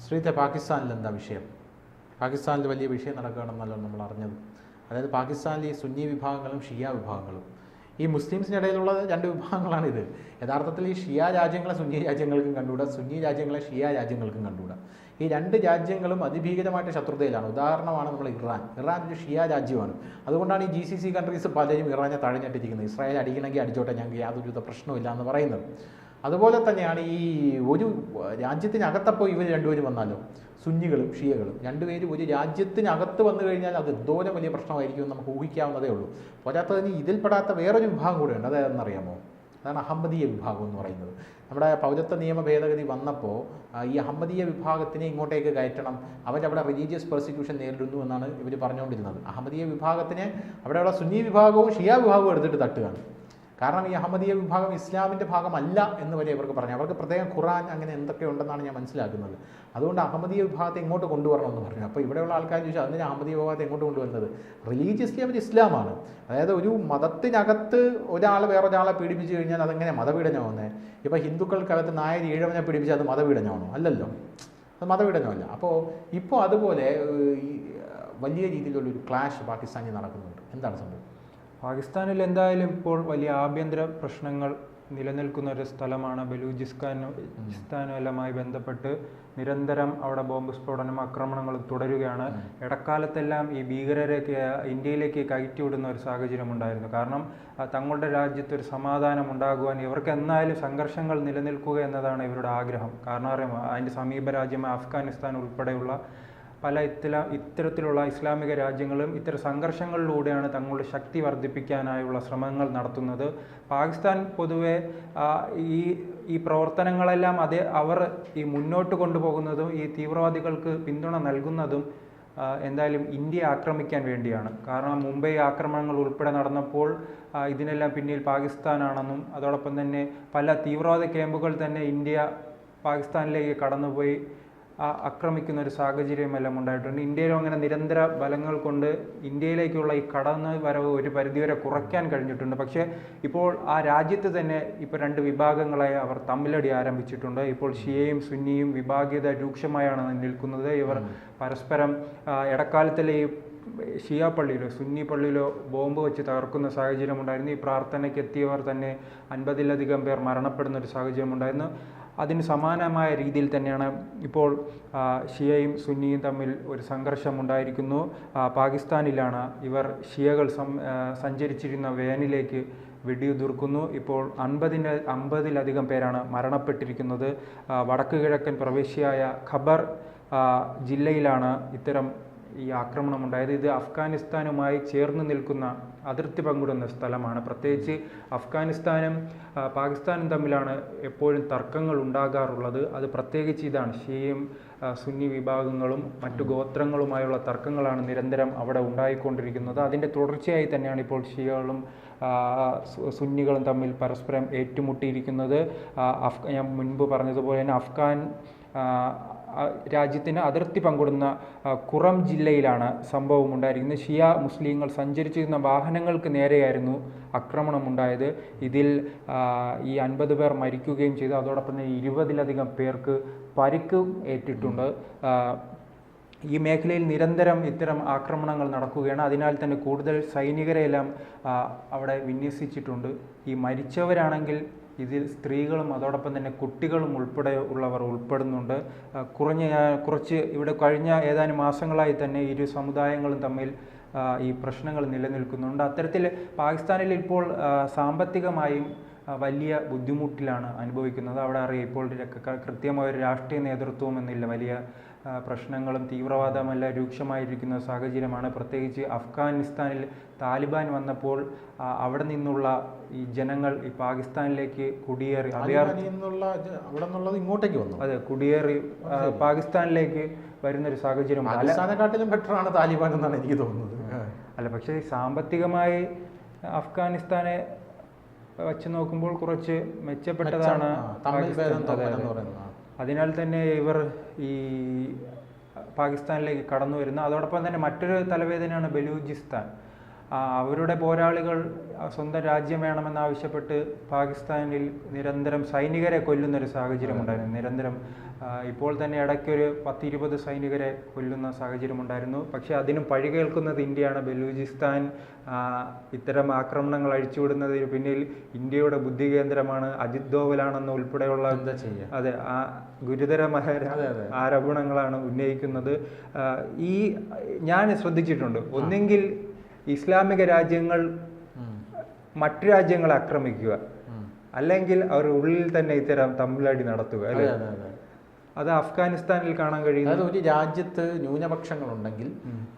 ശ്രീത്തെ പാകിസ്ഥാനിൽ എന്താ വിഷയം? പാകിസ്ഥാനിൽ വലിയ വിഷയം നടക്കുകയാണെന്നല്ലോ നമ്മൾ അറിഞ്ഞത്. അതായത് പാകിസ്ഥാനിൽ ഈ സുന്നി വിഭാഗങ്ങളും ഷിയ വിഭാഗങ്ങളും, ഈ മുസ്ലിംസിൻ്റെ ഇടയിലുള്ള രണ്ട് വിഭാഗങ്ങളാണിത്. യഥാർത്ഥത്തിൽ ഈ ഷിയ രാജ്യങ്ങളെ സുന്നി രാജ്യങ്ങൾക്കും കണ്ടുകൂടാ, സുന്നി രാജ്യങ്ങളെ ഷിയ രാജ്യങ്ങൾക്കും കണ്ടുകൂടാ. ഈ രണ്ട് രാജ്യങ്ങളും അതിഭീകരമായിട്ട് ശത്രുതയിലാണ്. ഉദാഹരണമാണ് നമ്മൾ ഇറാൻ ഒരു ഷിയ രാജ്യമാണ്. അതുകൊണ്ടാണ് ഈ GCC കൺട്രീസ് പലരും ഇറാനെ തഴഞ്ഞിട്ടിരിക്കുന്നത്. ഇസ്രായേൽ അടിക്കണമെങ്കിൽ അടിച്ചോട്ടെ, ഞങ്ങൾക്ക് യാതൊരുവിധ പ്രശ്നമില്ല എന്ന് പറയുന്നത്. അതുപോലെ തന്നെയാണ് ഈ ഒരു രാജ്യത്തിനകത്തപ്പോൾ ഇവർ രണ്ടുപേരും വന്നാലോ, സുന്നികളും ഷിയകളും രണ്ടുപേരും ഒരു രാജ്യത്തിനകത്ത് വന്നു കഴിഞ്ഞാൽ അത് എന്തോരം വലിയ പ്രശ്നമായിരിക്കും നമുക്ക് ഊഹിക്കാവുന്നതേ ഉള്ളൂ. പോരാത്തതിന് ഇതിൽപ്പെടാത്ത വേറൊരു വിഭാഗം കൂടെയുണ്ട്. അതെന്നറിയാമോ? അതാണ് അഹമ്മദീയ വിഭാഗം എന്ന് പറയുന്നത്. നമ്മുടെ പൗരത്വ നിയമ ഭേദഗതി വന്നപ്പോൾ ഈ അഹമ്മദീയ വിഭാഗത്തിനെ ഇങ്ങോട്ടേക്ക് കയറ്റണം, അവരവിടെ റിലീജിയസ് പെർസിക്യൂഷൻ നേരിടുന്നു എന്നാണ് ഇവർ പറഞ്ഞുകൊണ്ടിരുന്നത്. അഹമ്മദീയ വിഭാഗത്തിനെ അവിടെയുള്ള സുന്നി വിഭാഗവും ഷിയ വിഭാഗവും എടുത്തിട്ട് തട്ടുകയാണ്. കാരണം ഈ അഹമ്മദീയ വിഭാഗം ഇസ്ലാമിൻ്റെ ഭാഗമല്ല എന്ന് വരെ ഇവർക്ക് പറഞ്ഞു. അവർക്ക് പ്രത്യേകം ഖുർആൻ അങ്ങനെ എന്തൊക്കെ ഉണ്ടെന്നാണ് ഞാൻ മനസ്സിലാക്കുന്നത്. അതുകൊണ്ട് അഹമ്മദീയ വിഭാഗത്തെ ഇങ്ങോട്ട് കൊണ്ടുവരണമെന്ന് പറഞ്ഞു. അപ്പോൾ ഇവിടെയുള്ള ആൾക്കാർ ചോദിച്ചാൽ അതിന് അഹമ്മദീയ വിഭാഗത്തെ എങ്ങോട്ട് കൊണ്ടുവരുന്നത്? റിലീജിയസ്ലി അവർ ഇസ്ലാമാണ്. അതായത് ഒരു മതത്തിനകത്ത് ഒരാൾ വേറൊരാളെ പീഡിപ്പിച്ചു കഴിഞ്ഞാൽ അതെങ്ങനെ മതപീഡനമാവുന്നത്? ഇപ്പോൾ ഹിന്ദുക്കൾക്കകത്ത് നായർ ഈഴവനെ പീഡിപ്പിച്ചാൽ അത് മതപീഡനമാണോ? അല്ലല്ലോ, അത് മതപീഡനമല്ല. ഇപ്പോൾ അതുപോലെ ഈ വലിയ രീതിയിലുള്ളൊരു ക്ലാഷ് പാകിസ്ഥാനിൽ നടക്കുന്നുണ്ട്. എന്താണ് സംഭവം? പാകിസ്ഥാനിൽ എന്തായാലും ഇപ്പോൾ വലിയ ആഭ്യന്തര പ്രശ്നങ്ങൾ നിലനിൽക്കുന്ന ഒരു സ്ഥലമാണ്. ബലൂചിസ്ഥാനുമായി ബന്ധപ്പെട്ട് നിരന്തരം അവിടെ ബോംബ് സ്ഫോടനം, ആക്രമണങ്ങൾ തുടരുകയാണ്. ഇടക്കാലത്തെല്ലാം ഈ ഭീകരരൊക്കെ ഇന്ത്യയിലേക്ക് കയറ്റിവിടുന്ന ഒരു സാഹചര്യം ഉണ്ടായിരുന്നു. കാരണം തങ്ങളുടെ രാജ്യത്ത് ഒരു സമാധാനം ഉണ്ടാകുവാൻ ഇവർക്ക് എന്നാലും സംഘർഷങ്ങൾ നിലനിൽക്കുക എന്നതാണ് ഇവരുടെ ആഗ്രഹം. കാരണം അറിയാമോ, അതിൻ്റെ സമീപ രാജ്യമായ അഫ്ഗാനിസ്ഥാൻ ഉൾപ്പെടെയുള്ള പല ഇത്തരത്തിലുള്ള ഇസ്ലാമിക രാജ്യങ്ങളും ഇത്തരം സംഘർഷങ്ങളിലൂടെയാണ് തങ്ങളുടെ ശക്തി വർദ്ധിപ്പിക്കാനായുള്ള ശ്രമങ്ങൾ നടത്തുന്നത്. പാകിസ്ഥാൻ പൊതുവെ ഈ പ്രവർത്തനങ്ങളെല്ലാം അവർ ഈ മുന്നോട്ട് കൊണ്ടുപോകുന്നതും ഈ തീവ്രവാദികൾക്ക് പിന്തുണ നൽകുന്നതും എന്തായാലും ഇന്ത്യയെ ആക്രമിക്കാൻ വേണ്ടിയാണ്. കാരണം മുംബൈ ആക്രമണങ്ങൾ ഉൾപ്പെടെ നടന്നപ്പോൾ ഇതിനെല്ലാം പിന്നിൽ പാകിസ്ഥാനാണെന്നും അതോടൊപ്പം തന്നെ പല തീവ്രവാദ ക്യാമ്പുകൾ തന്നെ ഇന്ത്യ പാകിസ്ഥാനിലേക്ക് കടന്നുപോയി ആക്രമിക്കുന്ന ഒരു സാഹചര്യമെല്ലാം ഉണ്ടായിട്ടുണ്ട്. ഇന്ത്യയിലും അങ്ങനെ നിരന്തര ബലങ്ങൾ കൊണ്ട് ഇന്ത്യയിലേക്കുള്ള ഈ കടന്നു വരവ് ഒരു പരിധിവരെ കുറയ്ക്കാൻ കഴിഞ്ഞിട്ടുണ്ട്. പക്ഷേ ഇപ്പോൾ ആ രാജ്യത്ത് തന്നെ ഇപ്പോൾ രണ്ട് വിഭാഗങ്ങളായി അവർ തമ്മിലടി ആരംഭിച്ചിട്ടുണ്ട്. ഇപ്പോൾ ഷിയയും സുന്നിയും വിഭാഗീയത രൂക്ഷമായാണ് നിൽക്കുന്നത്. ഇവർ പരസ്പരം ഇടക്കാലത്തിലെ ഈ ഷിയ പള്ളിയിലോ സുന്നി പള്ളിയിലോ ബോംബ് വെച്ച് തകർക്കുന്ന സാഹചര്യം ഉണ്ടായിരുന്നു. ഈ പ്രാർത്ഥനയ്ക്ക് എത്തിയവർ തന്നെ 50-ലധികം പേർ മരണപ്പെടുന്ന ഒരു സാഹചര്യം ഉണ്ടായിരുന്നു. അതിന് സമാനമായ രീതിയിൽ തന്നെയാണ് ഇപ്പോൾ ഷിയയും സുന്നിയും തമ്മിൽ ഒരു സംഘർഷം ഉണ്ടായിരിക്കുന്നു. പാകിസ്ഥാനിലാണ് ഇവർ ഷിയകൾ സഞ്ചരിച്ചിരുന്ന വാനിലേക്ക് വെടിയുതിർക്കുന്നു. ഇപ്പോൾ 50-ലധികം പേരാണ് മരണപ്പെട്ടിരിക്കുന്നത്. വടക്ക് കിഴക്കൻ പ്രവിശ്യയായ ഖബർ ജില്ലയിലാണ് ഇത്തരം ഈ ആക്രമണം ഉണ്ടായത്. ഇത് അഫ്ഗാനിസ്ഥാനുമായി ചേർന്ന് നിൽക്കുന്ന അതിർത്തി പങ്കിടുന്ന സ്ഥലമാണ്. പ്രത്യേകിച്ച് അഫ്ഗാനിസ്ഥാനും പാകിസ്ഥാനും തമ്മിലാണ് എപ്പോഴും തർക്കങ്ങൾ ഉണ്ടാകാറുള്ളത്. അത് പ്രത്യേകിച്ച് ഇതാണ്, ഷിയയും സുന്നി വിഭാഗങ്ങളും മറ്റു ഗോത്രങ്ങളുമായുള്ള തർക്കങ്ങളാണ് നിരന്തരം അവിടെ ഉണ്ടായിക്കൊണ്ടിരിക്കുന്നത്. അതിൻ്റെ തുടർച്ചയായി തന്നെയാണ് ഇപ്പോൾ ഷിയകളും സുന്നികളും തമ്മിൽ പരസ്പരം ഏറ്റുമുട്ടിയിരിക്കുന്നത്. ഞാൻ മുൻപ് പറഞ്ഞതുപോലെ തന്നെ അഫ്ഗാൻ രാജ്യത്തിന് അതിർത്തി പങ്കിടുന്ന ഖുറം ജില്ലയിലാണ് സംഭവം ഉണ്ടായിരിക്കുന്നത്. ഷിയ മുസ്ലിങ്ങൾ സഞ്ചരിച്ചിരുന്ന വാഹനങ്ങൾക്ക് നേരെയായിരുന്നു ആക്രമണമുണ്ടായത്. ഇതിൽ ഈ 50 പേർ മരിക്കുകയും ചെയ്തു. അതോടൊപ്പം തന്നെ 20-ലധികം പേർക്ക് പരിക്കും ഏറ്റിട്ടുണ്ട്. ഈ മേഖലയിൽ നിരന്തരം ഇത്തരം ആക്രമണങ്ങൾ നടക്കുകയാണ്. അതിനാൽ തന്നെ കൂടുതൽ സൈനികരെയെല്ലാം അവിടെ വിന്യസിച്ചിട്ടുണ്ട്. ഈ മരിച്ചവരാണെങ്കിൽ ഇതിൽ സ്ത്രീകളും അതോടൊപ്പം തന്നെ കുട്ടികളും ഉൾപ്പെടെ ഉള്ളവർ ഉൾപ്പെടുന്നുണ്ട്. കുറച്ച് ഇവിടെ കഴിഞ്ഞ ഏതാനും മാസങ്ങളായി തന്നെ ഇരു സമുദായങ്ങളും തമ്മിൽ ഈ പ്രശ്നങ്ങൾ നിലനിൽക്കുന്നുണ്ട്. അത്തരത്തിൽ പാകിസ്ഥാനിൽ ഇപ്പോൾ സാമ്പത്തികമായും വലിയ ബുദ്ധിമുട്ടിലാണ് അനുഭവിക്കുന്നത്. അവിടെ അറിയാം, ഇപ്പോൾ കൃത്യമായ ഒരു രാഷ്ട്രീയ നേതൃത്വം എന്നില്ല. വലിയ പ്രശ്നങ്ങളും തീവ്രവാദമെല്ലാം രൂക്ഷമായിരിക്കുന്ന സാഹചര്യമാണ്. പ്രത്യേകിച്ച് അഫ്ഗാനിസ്ഥാനിൽ താലിബാൻ വന്നപ്പോൾ അവിടെ നിന്നുള്ള ഈ ജനങ്ങൾ ഈ പാകിസ്ഥാനിലേക്ക് കുടിയേറി ഇങ്ങോട്ടേക്ക് വന്നു. അതെ, കുടിയേറി പാകിസ്ഥാനിലേക്ക് വരുന്നൊരു സാഹചര്യം. പാകിസ്ഥാനെക്കാട്ടിലും ബെറ്ററാണ് താലിബാൻ എന്നാണ് എനിക്ക് തോന്നുന്നത്. അല്ല, പക്ഷേ സാമ്പത്തികമായി അഫ്ഗാനിസ്ഥാനെ വച്ച് നോക്കുമ്പോൾ കുറച്ച് മെച്ചപ്പെട്ടതാണ് പാകിസ്ഥാൻ. അതിനാൽ തന്നെ ഇവർ ഈ പാകിസ്ഥാനിലേക്ക് കടന്നു വരുന്നു. അതോടൊപ്പം തന്നെ മറ്റൊരു തലവേദനയാണ് ബലൂചിസ്ഥാൻ. അവരുടെ പോരാളികൾ സ്വന്തം രാജ്യം വേണമെന്നാവശ്യപ്പെട്ട് പാകിസ്ഥാനിൽ നിരന്തരം സൈനികരെ കൊല്ലുന്നൊരു സാഹചര്യം ഉണ്ടായിരുന്നു. നിരന്തരം ഇപ്പോൾ തന്നെ ഇടയ്ക്കൊരു 10-20 സൈനികരെ കൊല്ലുന്ന സാഹചര്യം ഉണ്ടായിരുന്നു. പക്ഷേ അതിനും പഴി കേൾക്കുന്നത് ഇന്ത്യയാണ്. ബലൂചിസ്ഥാൻ ഇത്തരം ആക്രമണങ്ങൾ അഴിച്ചുവിടുന്നതിന് പിന്നിൽ ഇന്ത്യയുടെ ബുദ്ധി കേന്ദ്രമാണ്, അജിത് ദോവലാണെന്ന് ഉൾപ്പെടെയുള്ള അതെ ആ ഗുരുതരമായ ആരോപണങ്ങളാണ് ഉന്നയിക്കുന്നത്. ഞാൻ ശ്രദ്ധിച്ചിട്ടുണ്ട്, ഒന്നെങ്കിൽ ഇസ്ലാമിക രാജ്യങ്ങൾ മറ്റു രാജ്യങ്ങളെ ആക്രമിക്കുക, അല്ലെങ്കിൽ അവർ ഉള്ളിൽ തന്നെ ഇത്തരം തമ്മിലടി നടത്തുക, അല്ലേ? അത് അഫ്ഗാനിസ്ഥാനിൽ കാണാൻ കഴിയും. അതായത് ഒരു രാജ്യത്ത് ന്യൂനപക്ഷങ്ങളുണ്ടെങ്കിൽ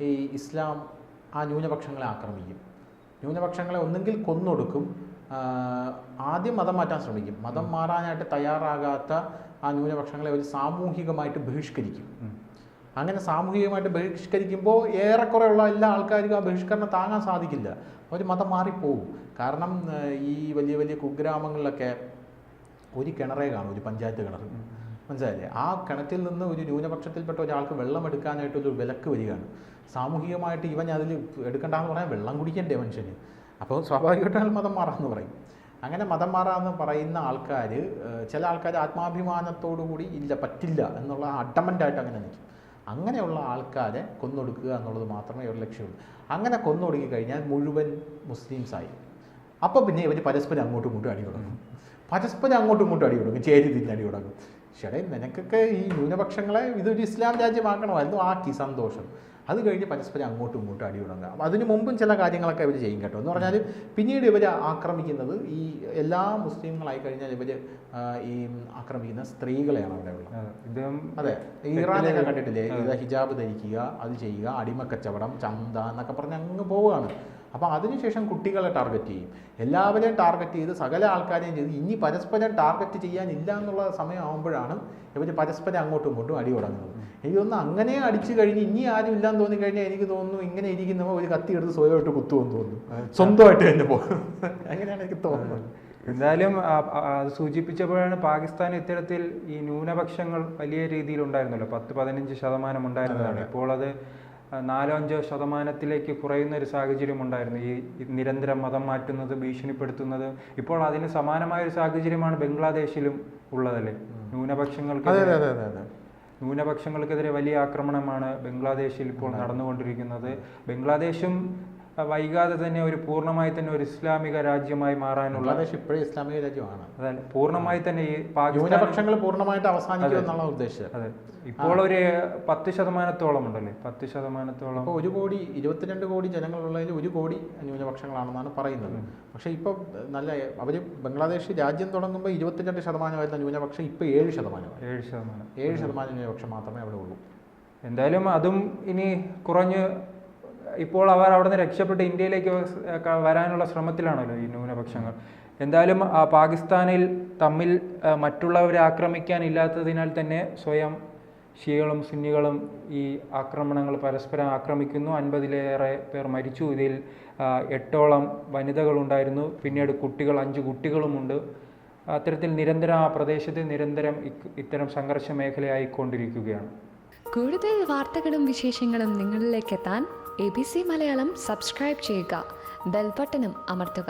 ഈ ഇസ്ലാം ആ ന്യൂനപക്ഷങ്ങളെ ആക്രമിക്കും. ന്യൂനപക്ഷങ്ങളെ ഒന്നെങ്കിൽ കൊന്നൊടുക്കും, ആദ്യം മതം മാറ്റാൻ ശ്രമിക്കും. മതം മാറാനായിട്ട് തയ്യാറാകാത്ത ആ ന്യൂനപക്ഷങ്ങളെ ഒരു സാമൂഹികമായിട്ട് ബഹിഷ്കരിക്കും. അങ്ങനെ സാമൂഹികമായിട്ട് ബഹിഷ്കരിക്കുമ്പോൾ ഏറെക്കുറെയുള്ള എല്ലാ ആൾക്കാർക്കും ആ ബഹിഷ്കരണം താങ്ങാൻ സാധിക്കില്ല. അവർ മതം മാറിപ്പോവും. കാരണം ഈ വലിയ വലിയ കുഗ്രാമങ്ങളിലൊക്കെ ഒരു കിണറേ കാണും, ഒരു പഞ്ചായത്ത് കിണർ, മനസ്സിലായില്ലേ? ആ കിണറ്റിൽ നിന്ന് ഒരു ന്യൂനപക്ഷത്തിൽപ്പെട്ട ഒരാൾക്ക് വെള്ളം എടുക്കാനായിട്ടൊരു വിലക്ക് വരികയാണ്. സാമൂഹികമായിട്ട് ഇവൻ അതിൽ എടുക്കണ്ടെന്ന് പറയാൻ വെള്ളം കുടിക്കണ്ടേ മനുഷ്യന്? അപ്പോൾ സ്വാഭാവികമായിട്ട് മതം മാറാമെന്ന് പറയും. അങ്ങനെ മതം മാറാമെന്ന് പറയുന്ന ആൾക്കാർ, ചില ആൾക്കാർ ആത്മാഭിമാനത്തോടു കൂടി ഇല്ല പറ്റില്ല എന്നുള്ള അഡമൻ്റായിട്ട് അങ്ങനെ നിൽക്കും. അങ്ങനെയുള്ള ആൾക്കാരെ കൊന്നൊടുക്കുക എന്നുള്ളത് മാത്രമേ ഒരു ലക്ഷ്യമുള്ളൂ. അങ്ങനെ കൊന്നൊടുക്കി കഴിഞ്ഞാൽ മുഴുവൻ മുസ്ലിംസായി. അപ്പോൾ പിന്നെ ഇവർ പരസ്പരം അങ്ങോട്ടും ഇങ്ങോട്ടും അടി തുടങ്ങും. അടി തുടങ്ങും, ചേരി തിരിഞ്ഞ് അടി തുടങ്ങും. ചേട്ടേ, നിനക്കൊക്കെ ഈ ന്യൂനപക്ഷങ്ങളെ ഇതൊരു ഇസ്ലാം രാജ്യമാക്കണമായിരുന്നു, ആക്കി സന്തോഷം. അത് കഴിഞ്ഞ് പരസ്പരം അങ്ങോട്ടും ഇങ്ങോട്ടും അടി തുടങ്ങുക. അതിന് മുമ്പും ചില കാര്യങ്ങളൊക്കെ ഇവർ ചെയ്യും കേട്ടോ. എന്ന് പറഞ്ഞാൽ പിന്നീട് ഇവർ ആക്രമിക്കുന്നത് ഈ എല്ലാ മുസ്ലിങ്ങളായി കഴിഞ്ഞാൽ ഇവർ ഈ ആക്രമിക്കുന്ന സ്ത്രീകളെയാണ് അവിടെ ഉള്ളത്. അതെ, ഇറാനൊക്കെ കണ്ടിട്ടില്ലേ? ഇത് ഹിജാബ് ധരിക്കുക, അത് ചെയ്യുക, അടിമക്കച്ചവടം, ചന്ത എന്നൊക്കെ പറഞ്ഞ് അങ്ങ് പോവുകയാണ്. അപ്പോൾ അതിനുശേഷം കുട്ടികളെ ടാർഗറ്റ് ചെയ്യും. എല്ലാവരെയും ടാർഗറ്റ് ചെയ്ത് സകല ആൾക്കാരെയും ചെയ്ത് ഇനി പരസ്പരം ടാർഗറ്റ് ചെയ്യാനില്ല എന്നുള്ള സമയമാകുമ്പോഴാണ് ഇവർ പരസ്പരം അങ്ങോട്ടും ഇങ്ങോട്ടും അടി തുടങ്ങുന്നത്. എനിക്ക് തോന്നുന്നു അങ്ങനെ അടിച്ചു കഴിഞ്ഞ് ഇനി ആരും ഇല്ലാന്ന് തോന്നിക്കഴിഞ്ഞാൽ എനിക്ക് തോന്നുന്നു ഇങ്ങനെ ഇരിക്കുന്നപ്പോൾ ഒരു കത്തി എടുത്ത് സ്വയമായിട്ട് കുത്തുമെന്ന് തോന്നുന്നു, സ്വന്തമായിട്ട് തന്നെ പോകും. അങ്ങനെയാണ് എനിക്ക് തോന്നുന്നത്. എന്തായാലും അത് സൂചിപ്പിച്ചപ്പോഴാണ് പാകിസ്ഥാൻ ഇത്തരത്തിൽ ഈ ന്യൂനപക്ഷങ്ങൾ വലിയ രീതിയിൽ ഉണ്ടായിരുന്നല്ലോ. 10-15% ഉണ്ടായിരുന്നതാണ്. ഇപ്പോൾ അത് 4-5% കുറയുന്ന ഒരു സാഹചര്യം ഉണ്ടായിരുന്നു. ഈ നിരന്തരം മതം മാറ്റുന്നത്, ഭീഷണിപ്പെടുത്തുന്നത്. ഇപ്പോൾ അതിന് സമാനമായ ഒരു സാഹചര്യമാണ് ബംഗ്ലാദേശിലും ഉള്ളതല്ലേ? ന്യൂനപക്ഷങ്ങൾക്കെതിരെ വലിയ ആക്രമണമാണ് ബംഗ്ലാദേശിൽ ഇപ്പോൾ നടന്നുകൊണ്ടിരിക്കുന്നത്. ബംഗ്ലാദേശും വൈകാതെ തന്നെ പൂർണ്ണമായി തന്നെ ഒരു ഇസ്ലാമിക രാജ്യമായി മാറാനുള്ള, ഇപ്പോഴും ഇസ്ലാമിക രാജ്യമാണ്. അതെ, പൂർണ്ണമായി തന്നെ ഈ ന്യൂനപക്ഷങ്ങൾ പൂർണ്ണമായിട്ട് അവസാനിക്കും എന്നുള്ള ഉദ്ദേശം. അതെ, ഇപ്പോൾ ഒരു 10% ഉണ്ടല്ലേ? 10%. ഇപ്പോൾ 122 കോടി ജനങ്ങളുള്ളതിൽ 1 കോടി ന്യൂനപക്ഷങ്ങളാണെന്നാണ് പറയുന്നത്. പക്ഷേ ഇപ്പോൾ നല്ല അവർ ബംഗ്ലാദേശ് രാജ്യം തുടങ്ങുമ്പോൾ 22% ന്യൂനപക്ഷം ഇപ്പോൾ 7% ന്യൂനപക്ഷം മാത്രമേ അവിടെ ഉള്ളൂ. എന്തായാലും അതും ഇനി കുറഞ്ഞ് ഇപ്പോൾ അവർ അവിടെ നിന്ന് രക്ഷപ്പെട്ട് ഇന്ത്യയിലേക്ക് വരാനുള്ള ശ്രമത്തിലാണല്ലോ ഈ ന്യൂനപക്ഷങ്ങൾ. എന്തായാലും പാകിസ്ഥാനിൽ തമ്മിൽ മറ്റുള്ളവരെ ആക്രമിക്കാനില്ലാത്തതിനാൽ തന്നെ സ്വയം ഷിയകളും സുന്നികളും ഈ ആക്രമണങ്ങൾ പരസ്പരം ആക്രമിക്കുന്നു. 50-ലേറെ പേർ മരിച്ചു. ഇതിൽ 8ഓളം വനിതകളുണ്ടായിരുന്നു. പിന്നീട് 5 കുട്ടികളുമുണ്ട്. അത്തരത്തിൽ നിരന്തരം ആ പ്രദേശത്ത് നിരന്തരം ഇത്തരം സംഘർഷ മേഖലയായിക്കൊണ്ടിരിക്കുകയാണ്. കൂടുതൽ വാർത്തകളും വിശേഷങ്ങളും നിങ്ങളിലേക്ക് എത്താൻ ABC മലയാളം സബ്സ്ക്രൈബ് ചെയ്യുക, ബെൽ ബട്ടണും അമർത്തുക.